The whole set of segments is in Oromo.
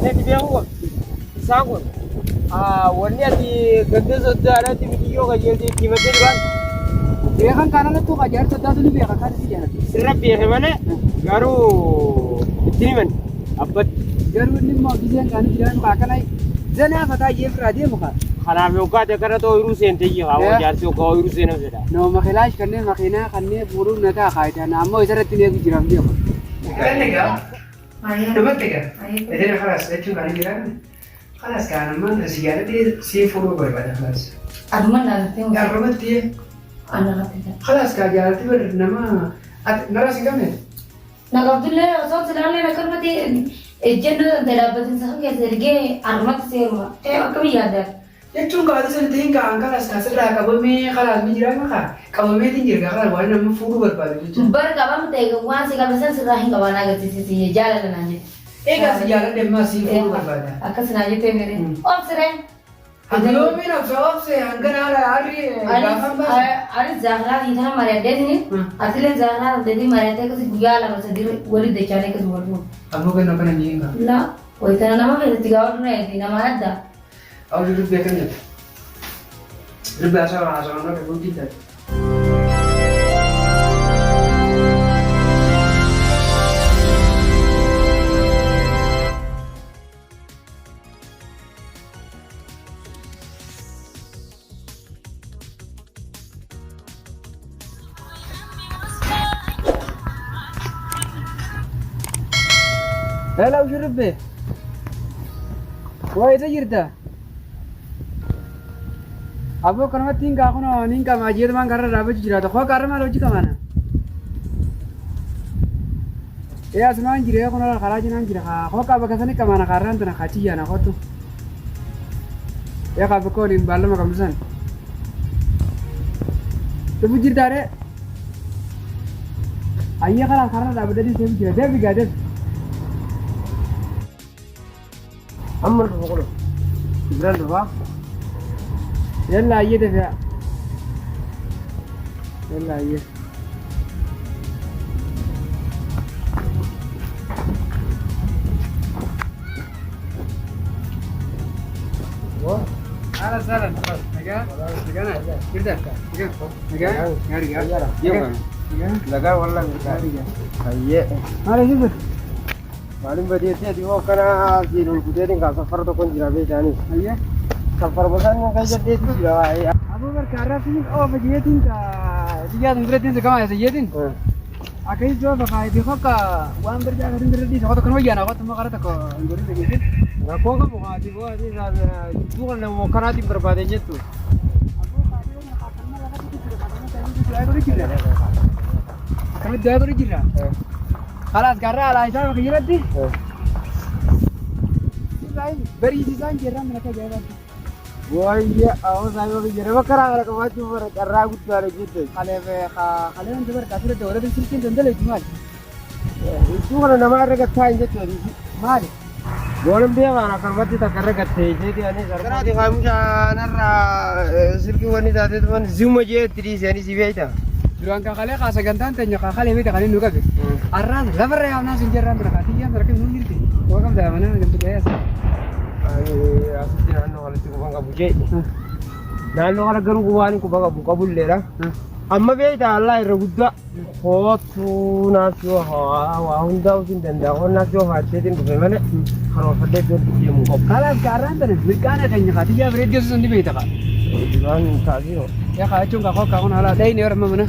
Ane di biang sangun. Wanni ati ganda sodda ada ti video ka jadi di mati kan. Dia kan karena tuh kajar sudah dulu biar kan sih jangan. Serap ya mana? Garu ini man. Apa? Garu ini mau dijan kan jangan makan ay. Jangan apa tak ye beradi muka. Khana me uka de karena to urusen te ya hawa jar se uka urusen na seda. No makilash karne makina karne burung nata khaita nama isarat ini aku jiram dia. Kan lega? Ayo. Dapat lega? Ayo. Jadi خلاص itu kan jiran. خلاص kan man sigara dia si furu berbeda خلاص. Aduh mana tengok. Ya rumah dia. Anak kita. خلاص kan jalan itu bernama narasi kami. Nak Abdullah asal sedang nak mati ejen dah dapat saham ya serge armat serma. Kami ada. Itu nggak ada sendiri nggak angkat setelah kamu me خلاص menjiran maka kamu me tinggal kalau wali nama furu berbeda itu. Berkawan tega wan sih kamu serahin kawan agak sisi jalan nanya. Kasih jalan dia masih furu berbeda. Akan sengaja temere. Oh sering. Aduh, mina jawab sih, angkat hari. Ada Zahra di sana Maria Deni. Aslinya Zahra jadi Maria teh kasih gula lah sedih wali decane ke semua. Kamu kan apa nanya enggak? Lah, woi karena nama kita 3 orang nih, nama ada. Aku duduk biarkan ya. Lebih asal orang belum tidak. Hello Shurbe. Woi itu jirta. Abu karena tinggal aku no ningka majir mang karena rabu jirata. Kau karena malu jika mana? Ya semuanya jirah aku no karaji nang jirah. Kau kabar kesana kemana karena tuh nak kaci ya nak tuh. Ya kabar kau lim balam makam tusan. Tuh jirta re. Ayah kalau karena rabu tadi saya jirah dia biga Amr ko ko. Ibran do ba? يلا عيد يا يلا عيد أهلا وسهلا نجا نجانا كده نجا نجا غاري غاري Iya kan? Laga wala nggak. Aye. هذا شوف Malim ba dia di wo kana si rul kude din ka safar to kon jira be jani. أيه Safar bosan mo kay jadi itu jira ay. أبو بكر عرفني أو بجيتين كا تيجي تمرتين سكما سجيتين أكيد جو بقى بيخوك وان برجع كريم بردي سكوت كنوا جانا كوت ما كرت كو نقولين سجيتين Na ko ka mo ka di wo di sa bukan na mo kana di berbade nyetu. أبو خالد ما خاطرنا لقى تيجي كذا كذا كذا kami dua kali jira. Kalas karena ala isa makijira ti. Lain beri desain jira mereka jaga. Wah iya, aku saya mau jira makara ala ko maju ber karra gut bare gitu. Kalian coba kasih itu orang silkin dendel itu mal. Itu kan nama mereka tanya gitu. Mal. Golem dia mana kan mati tak karena kate jadi ani karena di kamu sana silki wanita itu kan zoom aja tri sini sih itu. Dulang kakale kasa gantan tanya kakale beta kalian nuka be. Arran labar ya na sinjara mereka tiga mereka nunggu ti. Kau kan dah mana gantu gaya sih. Aku tidak tahu kalau itu bangga bujai. Nah, kalau garu guan ku bangga buka bullera. Amma beta Allah irugda. Hotu nasyo ha Honda usin denda honna nasyo ha sedin bagaimana? Kalau pada itu dia muka. Kalas sekarang tadi berikan tanya katiga radio susun di beta kak. Jangan kasih. Ya kak cung kak kau nala dah ini orang mana?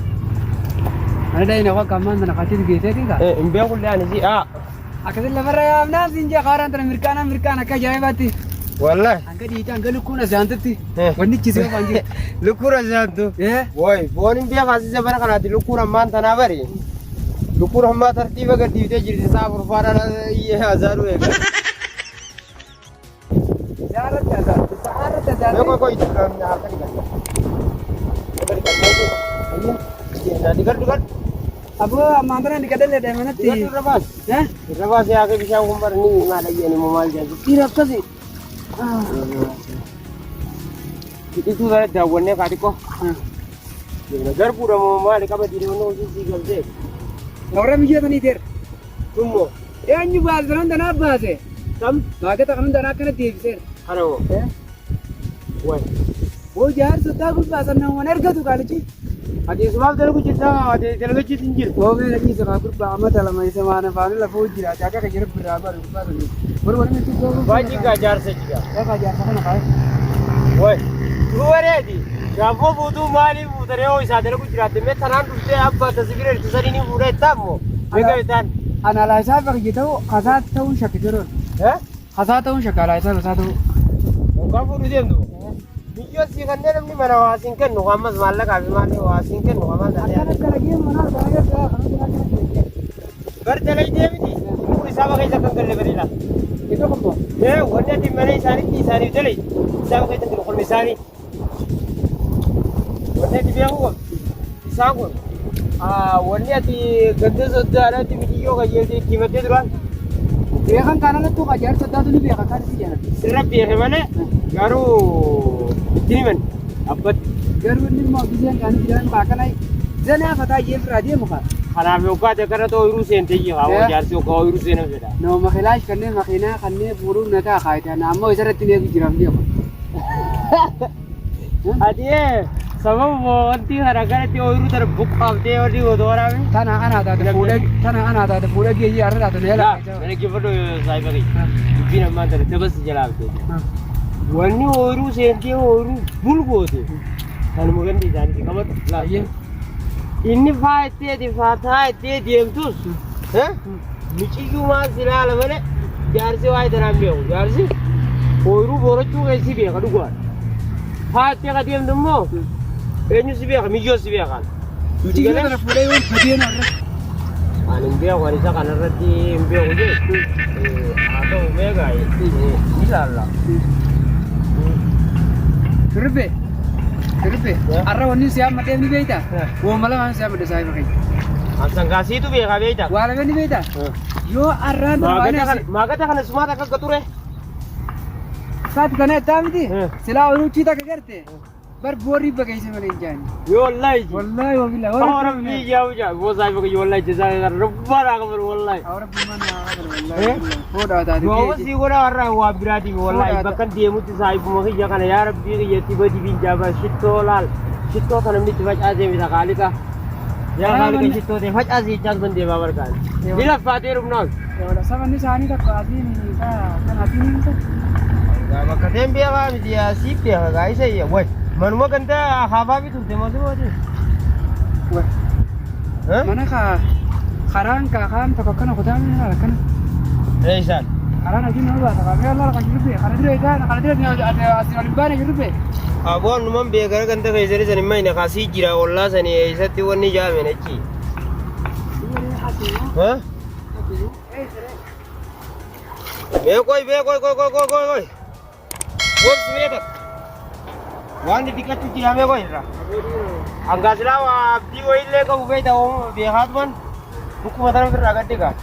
Ada dah ini kau kaman mana kati di beta tinggal. Imbe aku lihat ni si A. Akhirnya labar ya amna sinja karan tadi Amerika nak jaya bati. Wallah. Angkat di angkat lukuna jantet ti. Wani kisah panjang. Lukura jantu. Ya. Woi, bonin dia kasih sebenarnya kan ada lukura mantan apa ni? Lukura hamba tertiba kan di jadi sabur pada iya hazaru ya kan. Jarat jarat. Kau itu kan apa ni kan? Iya. Nah, dekat. Abu mantan di kadal ada mana ti? Rabas. Ya? Rabas ya ke bisa umbar ni nggak lagi ni momal jadi. Tidak kasih. Itu saya dawannya kali kok. Negara pura momal kamu di mana usi galte. Orang mijat ni ter. Tunggu. Ya nyu bazran dan apa sih? Kam? Baagata kan hundaa akkana deebiseera. Haroo. Way. Oo jaarsa taa gubbaasan namoonni argatu kaalichi. Ati sumaaf dalagu jirta ati dalagachiis hin jiru. Oo mee dhaqiisa kaa gubbaa amata lama isa maana faana lafa hojii jira akka akka jira biraa baru gubbaasan. Bari wani miti soo. Baay'ee gaa jaarsa jiga. Yaa jaarsa kana kaa. Way. Dubareeti. Gaafoo buutuu maaliif buutaree hoo isaa dalagu jiraatte mee tanaan dhuftee abbaa tasbira itti sadii ni fuudhee ittaammoo. Meeqa bitaan? Ana laayisaa bakki ta'u hasaa ta'uun shakki jiruun. Hasaa ta'uun shakka laayisaa hasaa ta'u. Hoggaa fuudhu deemtu. Biyyoo sii kanneen namni mana hawaasiin kennu ammas maallaqaa fi maalii hawaasiin kennu ammas Akkana kalagee manaa baay'ee gaa kana jiraachuu. Bartalay deemiti. Kun isaa bakka isa kan galle bareeda. Itu kumbo. Wanni ati mana isaaniitti isaaniif dalay. Isaa bakka isa qulqulli isaanii. Wanni ati beeku kun isaan kun wanni ati ganda soddaadhaatti bidiyyoo qajeeltee itti himattee duraan. Beekan kanaan tu kajar sedatu ni beekan kan si jana. Sirra beeke malee garuu itti himan abbat. Garuu ni mau bisan kan bisan makan ay. Zana fata ye fradi muka. Kanaaf yookaan ati akkana ta'u hiruu seentee jira hawwa jaarsi yookaan hiruu seenaa fedha. No makilash kanne makina kanne buru nata khaita na ammo isarratti ne jiram dia. Ati sababa wanti haragaratti hiruu tar buqqaaftee warri otoo waraabee. Tana ana ta fuula geeyyi arra ta ne la. Mana kifadhu saayiba kee. Dubbiin ammaan tana dabas jalaabte. Wanni hiruu seentee hiruu bulgoote. Kanuma gandi isaaniiti qabatu. Laayee. Inni faayittee faataa ittee deemtus miciyyuu maas ilaala malee jaarsi waa'ee tanaan beeku. Jaarsi ooyiruu boorachuu keessi beeka dhugaadha. Faayittee ka deemtu immoo eenyu si beeka miyyoo si beekan. Miciyyu kana fuula yoo badeen arra. Ani hin beeku ani isa kanarratti hin beeku jechuun haa ta'u beekaa ilaalla. Sirbe. Sirbe. Arra wanni siya madee ni beeyta. Wo mala waan siya madee saayiba kee. Sangaasiitu beekaa beeyta. Waa lamee ni beeyta. Yoo arraan Maagata kana sumaata akka gature. Saati kana itti miti. Silaa ooluu ciita ka garte. Bar boorri bageesse malee hin jaani. Wallahi. Wallahi wabila. Ahora bi jauh jauh. Bos saya pakai wallahi jasa kan rubbar aku wallahi. Ahora bimana wallahi. Foda ada di. Bos sih gua orang wah berarti wallahi. Bahkan dia mesti saya pun mungkin jangan ya Rabbi ya tiba-tiba jaba shitolal. Shitol kan mesti baca aja bisa kali kah. Ya kali ke shitol deh baca aja jangan bende babar kan. Bila fatih rumnos. Ya udah sama ni sani tak pasti ni kan hati ni kan. Gak makan tempe apa dia sip ya guys ya. Woi. Manuma ganda haba bi tulte masu wajib. Wah. Mana ka karang ka kan tak kana kota ni lah kan. Reisan. Karang lagi mana ba tak kan lah kan hidup ya. Karang dia kan karang dia ada asal liban hidup ya. Abon numam begar ganda kai sari sani mai na kasi jira walla sani isatti wani jame na ci. Ha? Be koi. Wop semeta. Wani dikatu jira me koi ra. Angga selawa abdi koi le ka ugai ta om be hatman. Buku mataram fir ragat dega.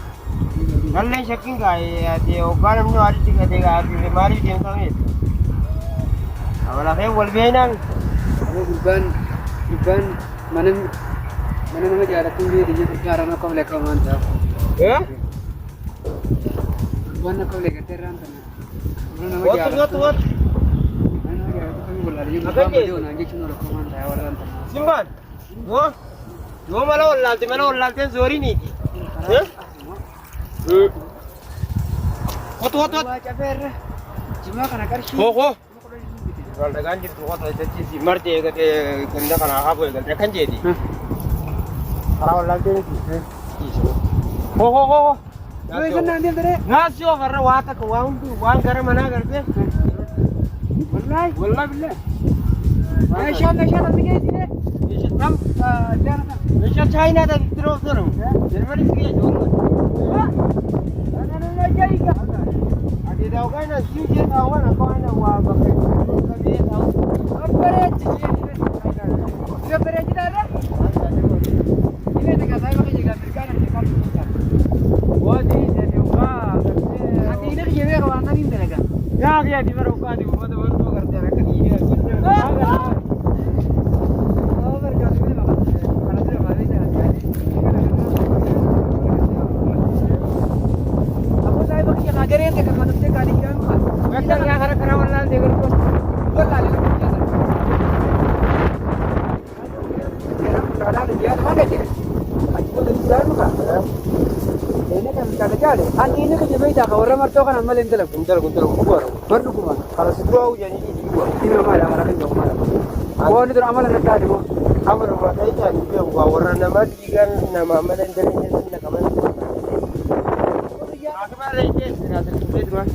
Nalle shakin ga ya de ogaram no ari diga dega abi mari dem kami. Awala kay wal beenang. Liban mana nama jarak tinggi di jarak nak kau lekar mantap. Ya? Mana kau lekar teran sana. What? Simban. Wo mana wallalti zori ni. What? Cuma kana karshi. Ho. Kalau dengan jitu kau tu jadi si marte kata kena kana apa kata kan jadi. Kalau wallalti ni. Ho. Oi kan nanti tere. Ngasih karena wata ke wang karena mana kerja. Wallahi billah. Aisyah nanti ke sini. Kam jangan. Aisyah China dah terus. Jerman sih jauh. Ana jadi ke. Ada tahu kan sih dia tahu kan aku ana wah pakai. Dia tahu. Beret kita ada. Ini dekat saya pakai jaga berikan di kampung. Wah jadi wah. Nanti ini kerja ke mana nih mereka? Ya di mana buka di mana baru kerja kan iya. Oh mereka ini makan. Kalau tidak balik jadi. Aku saya pakai ngajarin dekat mana martoo kana malee intala kun. Intala gubbaadha. Barri kuma. Karaa si duraa hojjanii dhiitii gubbaadha. Dhibba maali amala kan jiru maali. Boonni dura amala naddaa deemu. Amala maataa isaa dhiibbee bu'aa warra namaa dhiigaan nama amala hin daleenye sanna qaban. Akbaara ishee siraatiin tuffee duraan.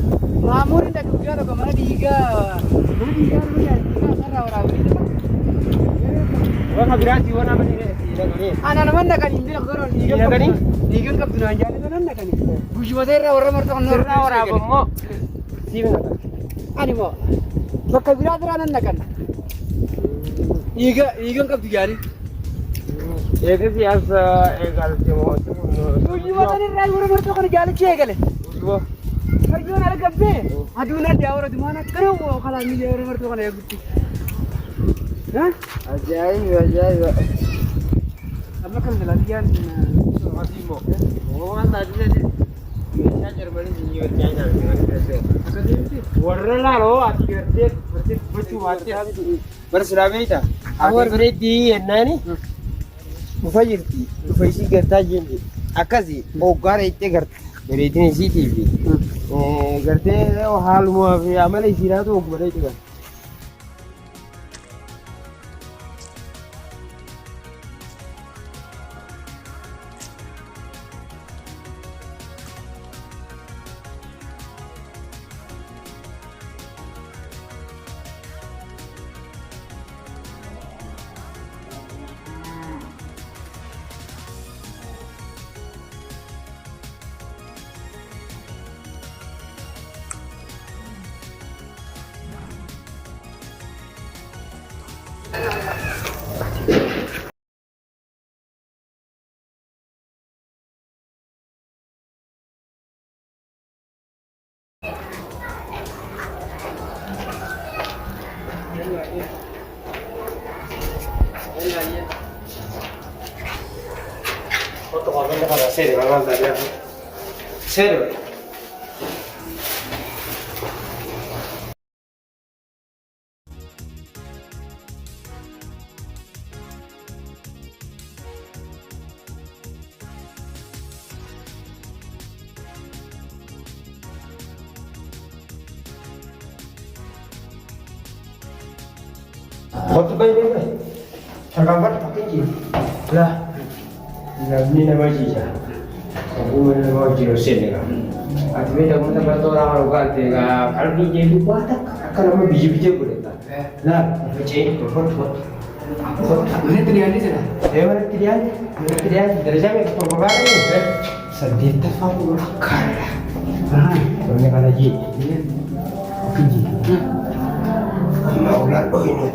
Maamuun inda dugdaa tokko mana dhiigaa sarara waraabanii jira. Waan biraatti waan amanee dhaqanii. Ana nama naqanii bira garuu dhiigaan qabdu naan jaalatu nan naqanii. Guyyumata irraa warra martoo kan Sirraa waraabammoo siif naqan. Ani moo bakka biraa biraa nan naqan. Dhiigaan qabdu jaalii. Eega siyaasa eegaaltee moo? Guyyumata irraa warra martoo kan jaalichi eegale. Harjoon argabbee aduun addaa warra dumaan akkana moo kalaan miilee warra martoo kana eegutti. Ajaa'iba. Amma kan dalagaan Asii moo? Waan taatee meeshaa jarmanii biyya wajjin nyaatanii warra laaloo ati gartee gochuu baattee barsiisaa beektaa? Awwaal bareeddii yennaani dhufa jirti. Dhufa isii gartaa jirti. Akkasii hoggaara ittee garta. Bareedina isiitiif gartee haalumaa fi amala isiidhaatu hoggu bareedu garta. Foto kalau kita ada seri, memang tadi seri. Foto bayi ni, tergambar pakai gini. Lah. Ni nama Jija. Aku nama Jiro Sen kan. Ati beda kita bertora orang tega. Kalau ni jadi buat akan nama biji boleh tak? Lah, macam foto. Mana tirian di sana? Mana tirian. Dari jam itu perkara ni. Sedih tak faham makar. Ini kan lagi. Fiji. Maulah ini.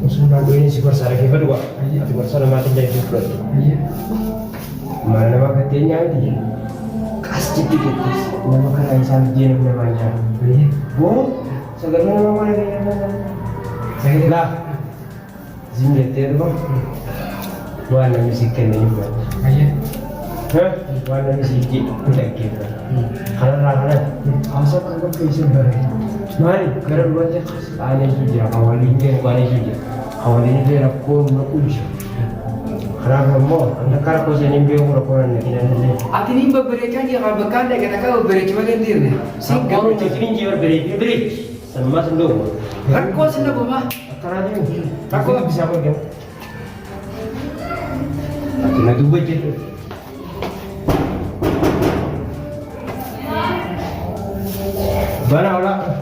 Semua ini sih bersara kita dua. Ati bersara mati jadi dua. Mana nama katanya ini? Kasih dikit. Nama kan Aisyah dia namanya. Bo, sekarang nama mana dia? Saya lah. Zimnya tu bang. Warna musik ni juga. Warna musik kita kita. Kalau asal kan kau Mari, kerana buat je, ada juga awalnya juga. Awalnya dia rakun usah. Kerana mau, anda kerana kau jadi biang rakunan ni. Ati ni beberapa je kalau bekal dek kata kau beberapa macam dia ni. Kau cakap ni jiwa beri. Sama sendok. Rakun sendok mah. Kerana dia, rakun bisa apa dia? Ati nak dua je. Mana awak?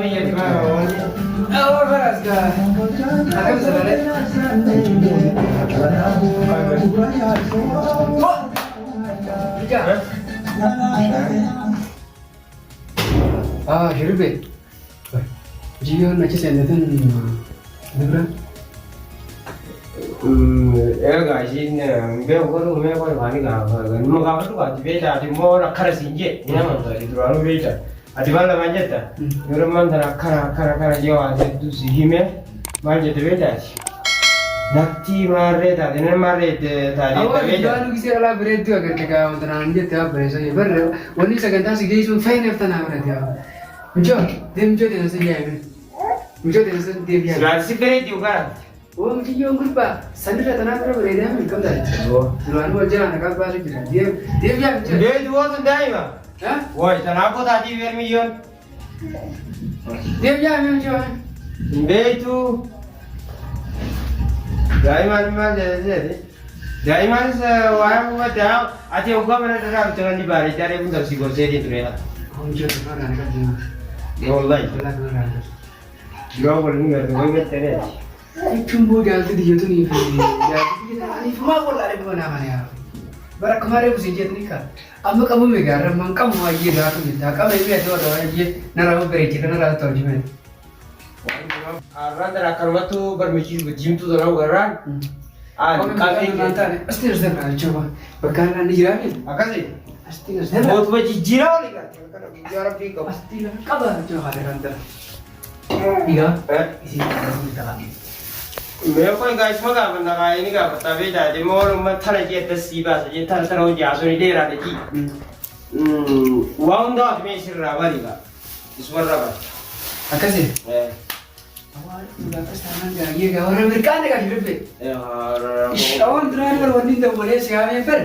kami jadi mana? Oh, beras dah. Akan selesai. Oh, tiga. Ah, hirbe. Jika nak cakap tentang berapa? Ya guys, ini beo kalau beo kalau bani kah, mau kah tu kah? Beda, di mau nak kara sinje, ini mana tu? Itu orang beda. Adi mana manja ta? Orang mana nak kara jauh aja tu sih hime, manja tu beda sih. Nanti mare ta, ini mare tadi Awak beda. jual lagi sih ala berat tu agar kita untuk nanti tu apa beres aja. Ber, wani sekarang sih dia cuma fan apa nak berat dia. Muncul, dia muncul dengan sedia ni. Muncul dengan sedia. Sudah sih beda juga. Oh, muncul yang berapa? Sendiri tanah berapa berat dia? Mikam dah. Oh, Luar luar jalan nak apa lagi? Dia yang muncul. dia dua tu dah ima. Hah? Woi, tanah aku tadi vermion. Dia yang muncul. Beitu. Daiman jadi. Daiman sewaham buat dah. Ati ogah mana terang jangan dibalik cari pun tak sih goseh di tuh ya. Muncul tu mana nak dia? Wallahi. Jalan mana? Gua boleh nggak tuh gue betere. Cuma dia tu dia tu ni. Dia ni semua pun ada pun nama ni. Barak kemarin mesti jadi nikah. Amma kamu megar, mangkam mau aje dah tu minta. Kamu ini ada orang aje. Nara mau beri kita nara tahu jiman. Arran terakhir waktu bermicin berjim tuh orang orang. Ah, kami nanti. Pasti harus ada coba. Bakalan dijiramin. Makasih. Pasti harus ada. Mau tuh jijirau nih kan? Karena bicara pika. Pasti lah. Kabar coba ada nanti. Iya. Isi kita lagi. Mereka yang guys maga benda kaya ini kah? Tapi jadi mau rumah tanah kita siapa saja tanah tanah ujian so ini daerah deki. Uang dah cuma isi rawa ni kah? Iswar rawa. Makasih. Awal sudah kesanan dia. Iya, orang berkanda kan hidup. Kawan terakhir kalau wanita tu boleh siapa yang ber?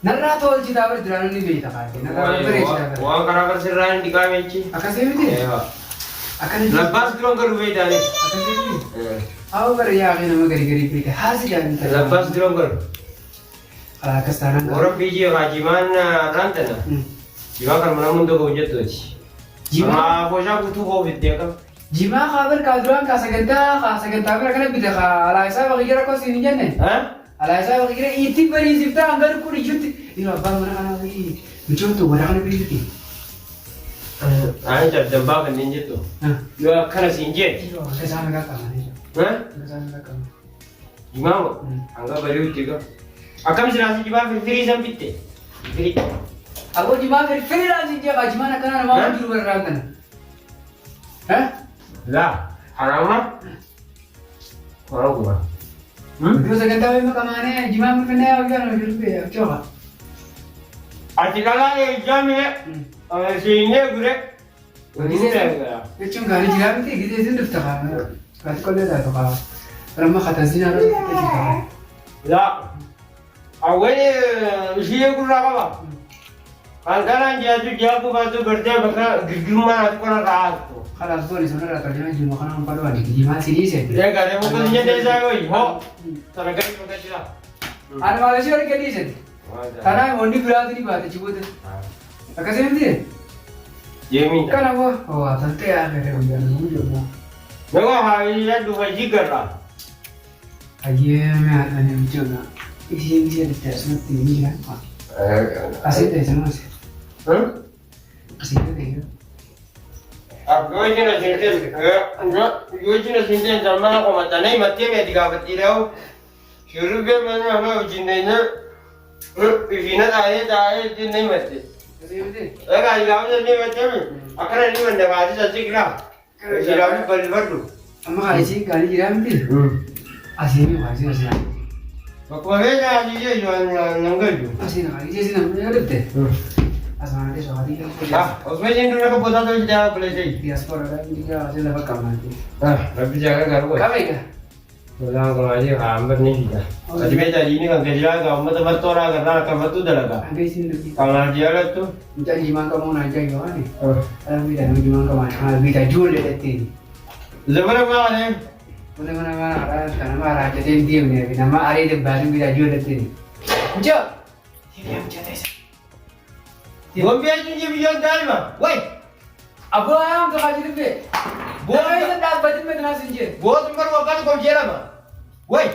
Nara tol cita ber terakhir ni beri tak ada. Nara ber cita ber. Uang kerana serahin di kami ci. Makasih betul. Akan Lepas kurang kerubah dah ni. Makasih betul. Awal ber ya kena magari-gari beri. Hasil jangan ter. Lepas kurang ker. Kalau kesanan. Orang biji kajiman rantan. Jika kan mana mundur kau jatuh ci. Jima bocah kutu kau vidya kan. Jima kabar kaduan kasagenta ber kena bida ka. Alaisa bagi kira kau sini jangan. Alaisa bagi kira itu beri sifta anggar ku dijuti. Ini apa mana kana lagi. Muncul tu mana kana beri juti. Ani dah jambak kan ninja tu. Yo kana sinje. Iyo kesana kakak. Kesana kakak. Jima angga baru tiga. Akam serasi jima free sampitte. Free. Aku jima free lagi dia ka jima nak kana mau di luar rantan. Hah? Lah, haram mah. Orang gua. Terus akan tahu memang kemana jima kena aja nak hidup coba. Artikelnya jam ya. Sini gue. Begitu ya. Itu cuma kali jira nanti gitu itu dah tak. Kalau kau dah tak apa. Ramah kata sini ada kita juga. Lah. Awalnya sih gue apa? Kalau dia tu batu berjaya bakal gimana aku nak rahat tu. Kalau tu ni sebenarnya terjemah jima kan empat dua ni. Jima sini sih. Ya kan, mau kerja desa gue. Ho. Tanah kali pakai sila. Ada Malaysia orang kali sih. Tanah mondi berat ni bahat cuba tu. Makasih nanti. Jemin. Kan apa? Oh, tante ya kere ujian dulu juga. Memang hari ini dua jigar lah. Aje me ada ni juga. Isi ada tes nanti ni kan. Asyik deh sama sih. Asyik deh. Aku ini nak sini, aku ini sini zaman aku macam ni mati me tiga peti dah. Shuru ke mana apa ujian ni? Pimpinan ayah ni mati. Agak jauh ni macam ni. Akan ni mana kaji saja kira. Kira ni balik tu. Amma kali sih kali jiram bil. Asyik ni wajib asyik. Bakwai dah jadi jual nanggal tu. Asyik kali sih namanya ada deh. Asal nanti soal ini kan. Usme jendu nak bodoh tu jangan boleh jadi. Diaspora kan dia asyik dapat kamar tu. Tapi jangan garu. Kamar ke? Pulang kalau aja hambar ni kita. Jadi beda ini kan kerja kan, umat bertora kerana kan betul dah kan. Ambil sini dulu. Kalau dia lah tu. Jadi jima kamu nak jaga mana? Kalau kita nak jima kamu, kalau kita jual detik. Lepas apa ni? Mana ada karena marah jadi dia ni. Nama hari itu baru kita jual detik. Jom. Dia macam tu. Gombe aja je biar dah mah. Woi. Abu ayam tu kaji lebih. Boleh itu dah batin betul asinje. Buat tempat waktu kau jalan mah. Woi.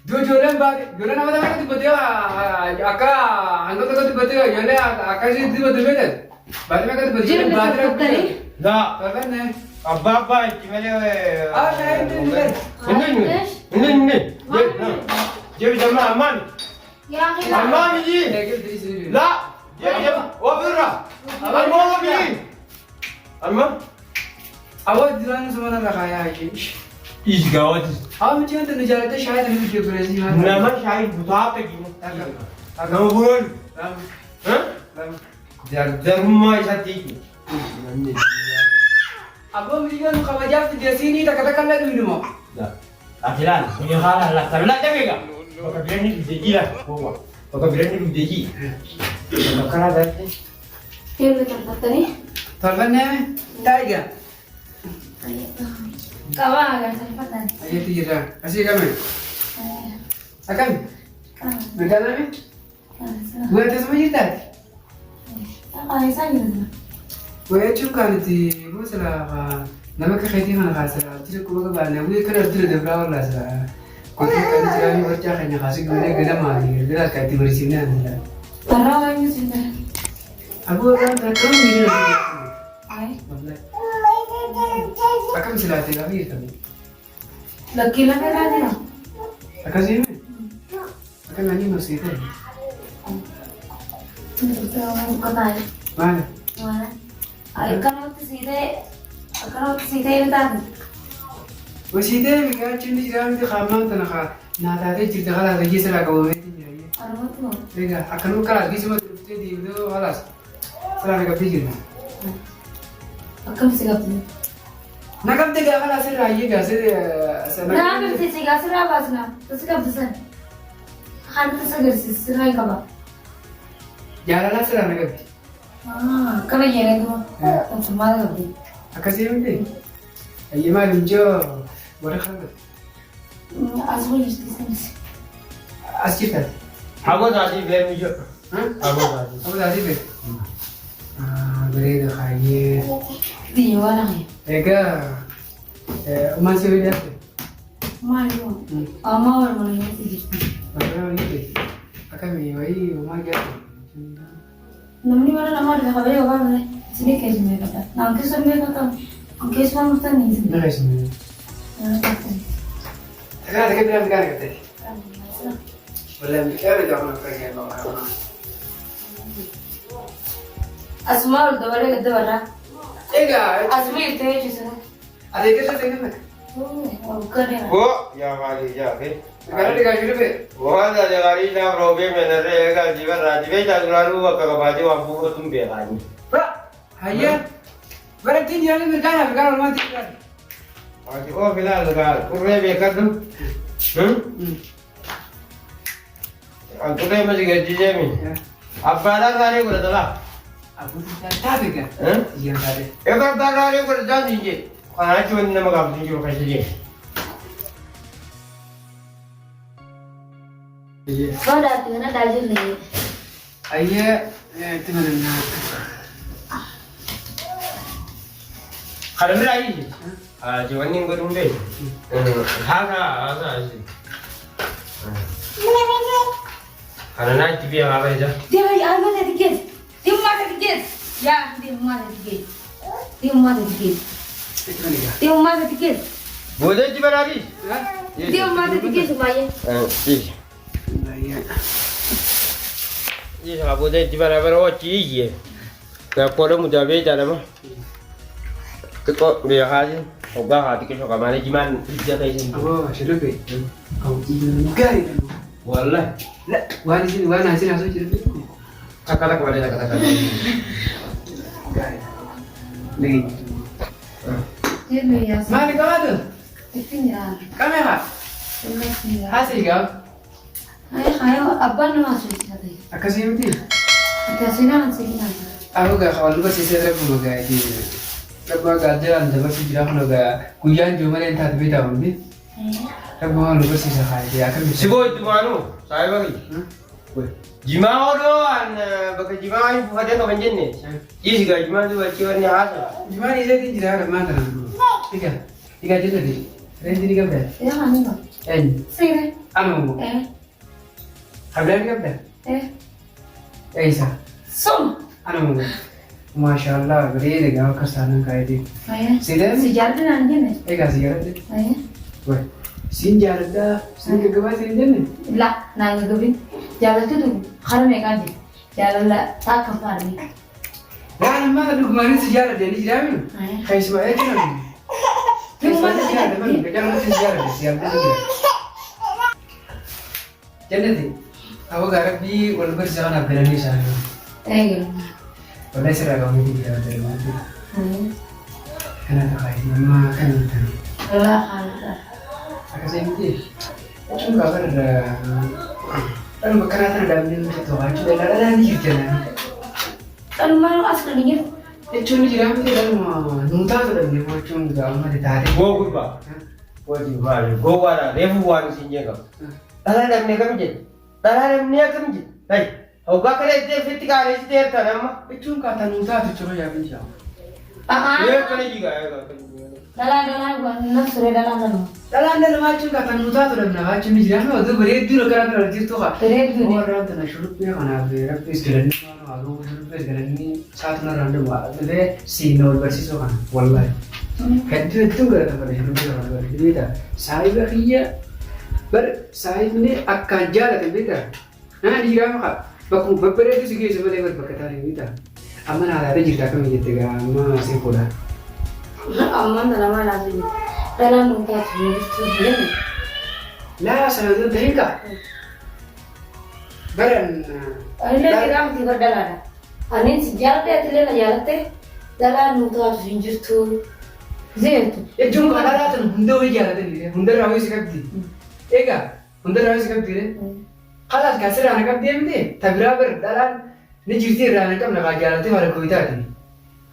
Jualan apa namanya tu betul aka angkat tu betul jualan aka sih tu betul betul. Batin mereka tu betul Jualan batin betul ni? Dah. Kapan ni? Apa cuma le. Saya Ini. Dia jam aman. Ya, kita. Aman ni. Lah. Dia jam. Wah berah. Aman mau ni. Aman. Awak jalan semua nak kaya aje. Is gawat. Awak macam tu jalan tu syaitan ni dia berasi. Nama syahid buta apa gini? Nama bukan? Hah? Jar rumah isati. Abu mungkin kalau majaf di sini tak katakan lagi minum. Dah. Akhiran, punya halah lah. Terlah tak mega. Maka biar ni biji lah. Maka biar ni biji. Maka lah dah. Dia boleh tempat ni? Kapan ni? Tiga. Kawan agak tempat ni. Ayo tiga. Asyik kami. Akan. Berjalan ni? Buat apa semua kita? Ay, sana. Buat cuka nanti. Buat salah. Nama kekaitan mana khaslah. Tidak kuat kebarang. Buat kerja tidak berapa lah salah. Kau tak kerja kami kerja hanya khasik guna guna mali. Bila kaitan bersihnya anda. Parah ini sudah. Abu akan terus minum. Ay. Akan silakan lagi kami. Lagi lagi lagi. Akan sini. Akan lagi masih itu. Kota. Mana? Mana? Ay, kalau tu sih ini tadi. Masih itu mereka cuma jangan di kamar tanah. Nah tadi cerita kalau lagi salah kau mesti jadi. Armut tu. Mereka akan buka lagi semua terus di itu alas. Salah mereka pikir. Akan sigap tu. Nak kau tiga kali asal raya ke asal Nah, akan sigap serah basna. Tu sigap tu sen. Kan tu segar sih serah kaba. Jalan asal nak kau. Ah, kalau yang itu, semua ada di. Akan sih mesti. Aye malam jo. Boleh kan? Asal itu sih. Asyik tak? Aku tadi biar ni je. Hah? Aku tadi. Apa tadi be? Mereka kaya. Di mana ni? Mereka masih ada. Mana? Ama orang mana yang sih? Mana ni? Akan mewah rumah dia. Namni mana nama ada kabar ya kabar ni. Sini kes ni kata. Nanti sampai kata. Kes mana mesti ni. Mana sih? Sekarang kita bilang sekarang kita. Boleh mikir ada orang kerja bawa. Asma udah balik ke mana? Ega. Asma itu aja sih. Ada kita tengok. Bukan ya. Oh, ya kali ya, ke. Sekarang dikasih lebih. Wah, dah hari dah problem mana rega jiwa rajiwe dah lalu waktu baju ampu tu berani. Pak, hayya. Berarti dia ni berkara rumah tinggal. Oh, bila legal, kurang bekat tu. Aku dah masih gaji jami. Apa dah hari aku dah lah. Aku tak tahu kan. Iya tadi. Ekor dah hari aku dah jadi je. Kalau cuma nama kamu tunjuk kasih je. Iya. Kau dah tu nak dah jadi. Ayah, itu mana? Kalau berani, cuma ni aku tunggu. Haga sih. Kalau nak TV apa aja? Dia ada tiket. Dia mana tiket? Ya, dia mana tiket? Dia mana tiket? Itu mana? Dia mana tiket? Boleh coba lari. Dia mana tiket supaya? Iya. Ayah. Iya, kalau boleh coba lari berapa cie? Kalau korang muda beda nama. Kau biar hasil. Oga hati ke soka mana gimana? Dia tak izin. Oh, sudah be. Kau juga itu. Wallah. Lah, wana sini asal sudah be. Kata kemana kata. Lagi. Dia ni ya. Mana kau ada? Itu ni lah. Kamera. Ini lah. Hasil kau. Ayo, apa nama sih tadi? Aku sih mesti. Kasih nama sih nanti. Aku gak kalau lupa sih saya pun gak di. Kalau gak jalan dapat sih bilang kalau gak kuliah cuma yang tak beda pun ni. Kalau lupa sih saya dia akan Si boy tu mana? Saya bagi. Jimaa odoo bakka jimaa hin buufatee qaban jenne. Dhiisi gaa jimaa duuba achii wanni haasa. Jimaan isaatti jira kan maanta nama. Tiga jennati. Rendi ni qabda. Yaa maa ni ba? Eenyu? Siire. Anu. Hablaan qabda. Eessa? Soma. Anu. Maashaallah bareeda gaa akka saalan kaayatee. Siidaan? Si jaalladha naan jenne. Egaa si jaaladhe. Wai. Siin jaaladha. Siin gaggabaa siin jenne. La naan gaggabin. Jaallattu hara meeqaan jira. Jaalala taakka faarni. Waan ammaa kan dhugumaanii si jaaladhe ni jiraaminu. Keessumaa jechuudha. Keessumaa si jaaladhe malee gajaan si jaaladhe si jaaladhe. Jannati. Awwa rabbii wal barsiisaa kanaaf galanii isaanii. Eegalu. Wallahi sirraa qabamu ni jiraata. Kana tafaayiti amma kan ta'e. Laa haala. Akkasii miti. Jechuun gaafa dhaluma kanaa tana daabnee nuti to'achuu daldalaa ni jirti. Dhalummaan as kan jiru. Jechuun ni jira miti dhaluma nuutaatu dhabnee gochuun gaafamate taatee. Goo gurbaa. Wajji maali gowwaadha reefu waan isin jeeqamu. Dhalaa dhabnee kam jedhe? Dhalaa dhabnee kam jedhe? Ta'i. Hoggaa kana itti fitti qaanessi teertan amma. Jechuun kaata nuutaatu ciroo yaabin jira. Yoo akkana jigaa eegaa. Dalaan nafsure dalaan dhaluma. Dhalaan dhalmaa jechuun kaata nuutaatu dhabna baachuun ni jira. Amma oduu bareedduu gara gara jirtu haa. Bareedduu ni. Warraan tana shurrubbee kanaaf rabbiis galanii waan haaluu shurrubbees galanii saatuna raanduu dhufee siinna wal barsiisuu kana wallahi. Hedduu hedduun gara tafadha shurrubbee kana barsiisuu beektaa. Saayiba kiyya bar saayibni akkaan jaalatan beektaa. Dhiiraa makaa bakkuma babbareedduu si geessu malee bar bakka taa'anii beektaa. Amma naalaadha jirta akkamiin jette gaa amma siin fuudha. Ammaan dalamaa laatu jiru. Dalaan nuutaatu jiru. Laa sanaduu ta'in kaa. Baran. Illee biraa miti bar dalaadha. Anin si jaaladhe atilee na jaalatte dalaan nuutaatu hin jirtu. Zeetu. Jechuun kan dhalaatan hunda wayii jaalatanii hundarraa wayii si qabdi. Egaa hundarraa wayii si qabdi. Kalaas kan sirraa na qabdee miti tabiraa bar dhalaan ni jirti irraa na qabna kaa jaalatee haala kooyitaati.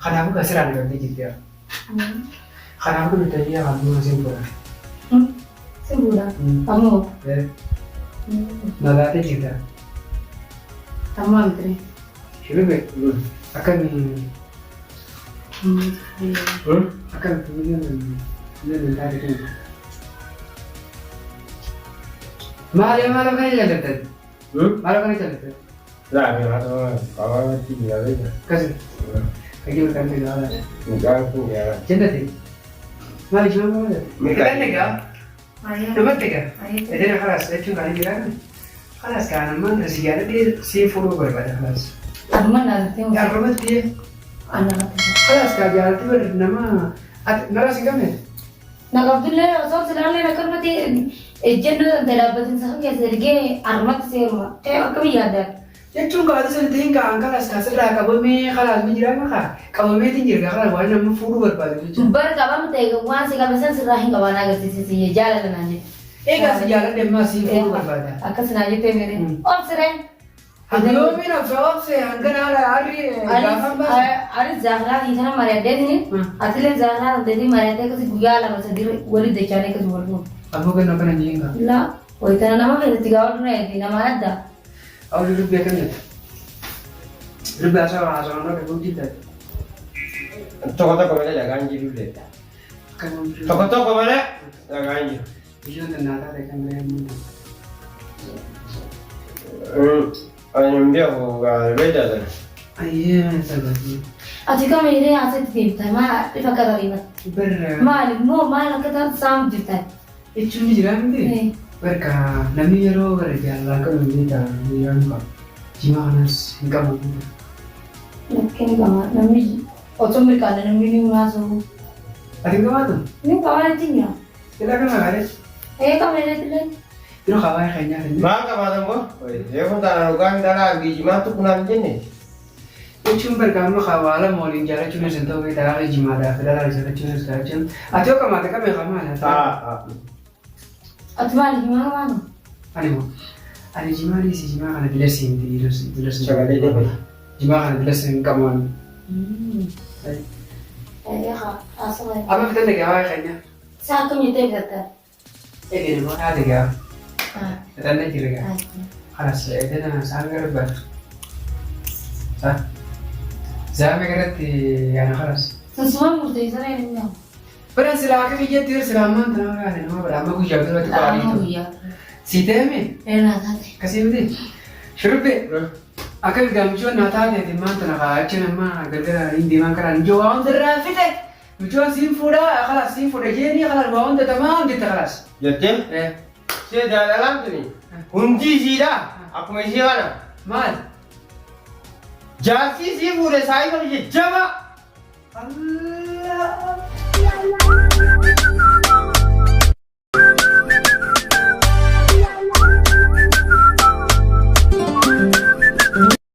Kanaafuu kan sirraa na qabdee jirti. Kanaafuu nuti tajaajila halluu siin fuudha. Simbuudha. Ammoo. Nagaatee jirta. Ammoo amtire. Shirube akkamiin akkamiin miliyoon taate kun. Maal kana jaallattan? Maal kana jaallattan? Laa biraa qabaatti jiraatee. Kasi. Kaki kan ni gaala. Mukaan kun yaa. Jannati. Maal jiru maal? Kan ni gaala. Namatti gaa. Edena khalas jechuun kan jiraatan. Khalas kan amma nasi jaallatee si fuudhuu barbaada khalas. Aduma naalatee muka. Arrabatti. Anaalatee. Khalas kan jaallatee bar nama nara si gamne. Naqabdullee osoo silaallee nakkarmatti ejjennoo dhaabbatinsa kan keessa ergee armatti seeruma. Ta'e akkamiin yaaddaa? Jechuun kaata sana ta'in kaan khalas kaasirraa qabamee khalas mi jira makaa qabameetiin jirga khalas waan nama fuudhuu barbaadu jechuudha. Bar qabamu ta'e waan si qabeessan sirraa hin qabaan agarsiisisi jaalala naan jedhe. Egaa si jaalladhe ammaa si fuudhuu barbaada. Akkas naa jettee mere. Obsiree. Hayyoomiin obse hangana haala harri gaafan baasa. Ani zaaraa hiitana mari'addeetini atilee zaaraa dandeetii mari'addee akkasii guyyaa lama sadii walii dachaanii akkasii wal fuudhu. Ammoo gannoo kana ni hinga. La wayitana nama keessatti gaawwadhu na eegi namaan adda. Awli dubbii akkamii dubbii haasawaa noo dhaguu jiddaati. Tokko malee dhagaan jirullee. Tokko malee dhagaan jiru. Bishaan nannaataa ta'e kan ga'e muuda. Ani beeku beektaa. Ayyee sababii. Ati kamiilee asitti deemta maa ifa qarariifata. Barra. Maali moo maal akka taatu saamu jirta. Jechuun ni jiraa miti. Barka namni yeroo gara jaalalaa qabu ni ta'a yeroo qabu. Jimaa kanas hin qabu. Lakkeen qaba namni otoo mirkaana namni ni maasu. Ati hin qabaatu? Ni qabaa ittiin jira. Silaa kana gaariis. Kamiilee illee. Yeroo qabaa kan nyaatan. Maal qabaatan koo? Reefu taanaan dhugaan dhalaa geejimaatu kunaan jenne. Jechuun barka amma hawaala mooliin jaalachuun isa ta'uu taa'aa jimaadhaaf dhalaa jaalachuun isa ta'achuun. Ati yoo qamaate qabee qamaa Ati maali jimaa qabaatu? Ani jimaa si jimaa kana dilarsi miti Sagalee deebii. Jimaa kana dilarsi hin qabamu. Asuma. Amma fitan dhagee hawaaya keenya. Saa akkam jettee fitatta? Eegee namoo haati gaa. Fitan jira gaa. خلاص إذا سامي قرب صح سامي قربت يعني خلاص Semua murti sana ini nggak. Pernah silakan kerja tidur selaman tenang kan nama berapa aku jawab dulu tuh kali itu Iya. si teme Enak tadi. kasih budi شرب أكل جامجون ناتاده دمان تناقا أجن ما قدر إن دمان كران جوان درا فيته جوان سين فودا خلاص سين فودا جيني خلاص جوان ده تمام دي خلاص Jadi, إيه saya dalam tu ni. Kunci sih dah. Aku masih mana? مال Jasi sih boleh saya kalau je jawab. الله